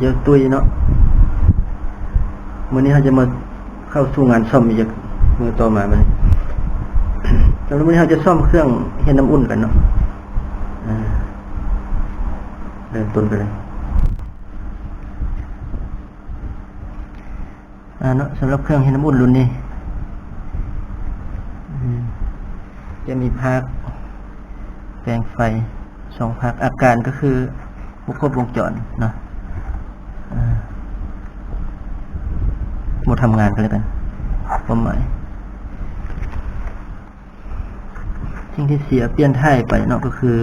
จะตุยเนาะมื้อนี้เราจะมาเข้าสู่งานซ่อมอีกมื้อต่อมามื้อนี้แล้วมื้อนี้เราจะซ่อมเครื่องเฮ็ดน้ำอุ่นกันเนาะเริ่มต้นกันเลยเนาะสำหรับเครื่องเฮ็ดน้ำอุ่นรุ่นนี้จะมีภาคแปลงไฟ2ภาคอาการก็คือบุครบวงจรเนาะหมดทำงานกันแล้วกันความหมายสิ่งที่เสียเปลี่ยนถ่ายไปเนาะก็คือ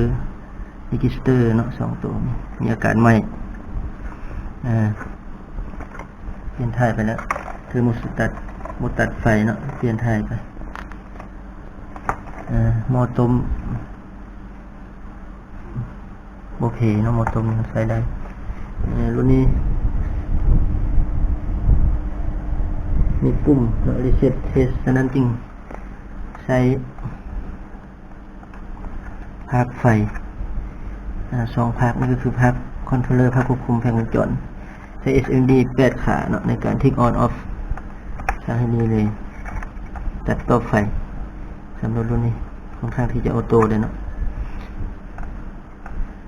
รีจิสเตอร์เนาะ2ตัวมีอาการใหม่เปลี่ยนถ่ายไปแล้วคือหมดตัดไฟเนาะเปลี่ยนถ่ายไปหม้อต้มโอเคเนาะหม้อต้มใช้ได้รุ่นนี้มีปุ่มเนาะ reset test นั้นจริงใช้ภาคไฟ2ภาคนี่ก็คือภาคคอนโทรลเลอร์ภาคควบคุมแผงวงจรใช้ SMD 8 ขาเนาะในการทิก on off ใช้ให้ดีเลยตัดต่อไฟสำหรับรุ่นนี้ค่อนข้างที่จะออโต้เลยเนาะ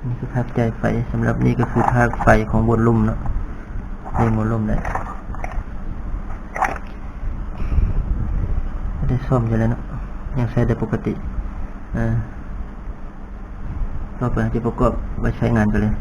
นี่คือภาคจ่ายไฟสำหรับนี่ก็คือภาคไฟของบนลุ่มเนาะเล่นบนลุ่มได้ไม่ได้ซ่อมอยู่แล้วเนาะยังใช้ได้ปกติต่อไปจะประกอบไว้ใช้งานกันเลย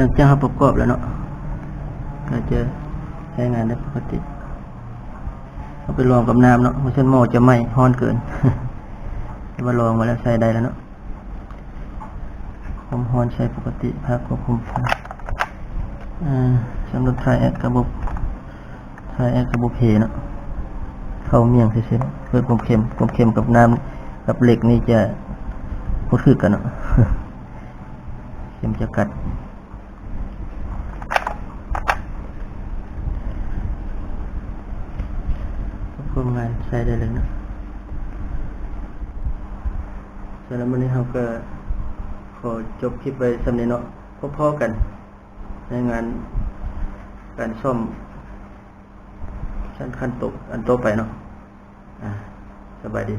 หลังจากเราประกอบแล้วเนาะเราจะใช้งานได้ปกติเอาไปลองกับน้ำเนาะเพราะฉะนั้นหม้อจะไหม้ร้อนเกิน มาลองมาแล้วใช้ได้แล้วเนาะความร้อนใช้ปกติภาคควบคุมไฟสำหรับไทยแอดกับบุเพเนาะเข้าเมี่ยงเฉยๆเพื่อความเค็มกับน้ำกับเหล็กนี่จะพูดคือกันเนาะ เค็มจะกัดควบงานใช้ได้เลยนะสำหรับวันนี้เราก็ขอ อจบคลิปไปสำเนียงเนาะพอๆกันในงานการซ่อมขั้นตกอันโตไปเนาะสบายดี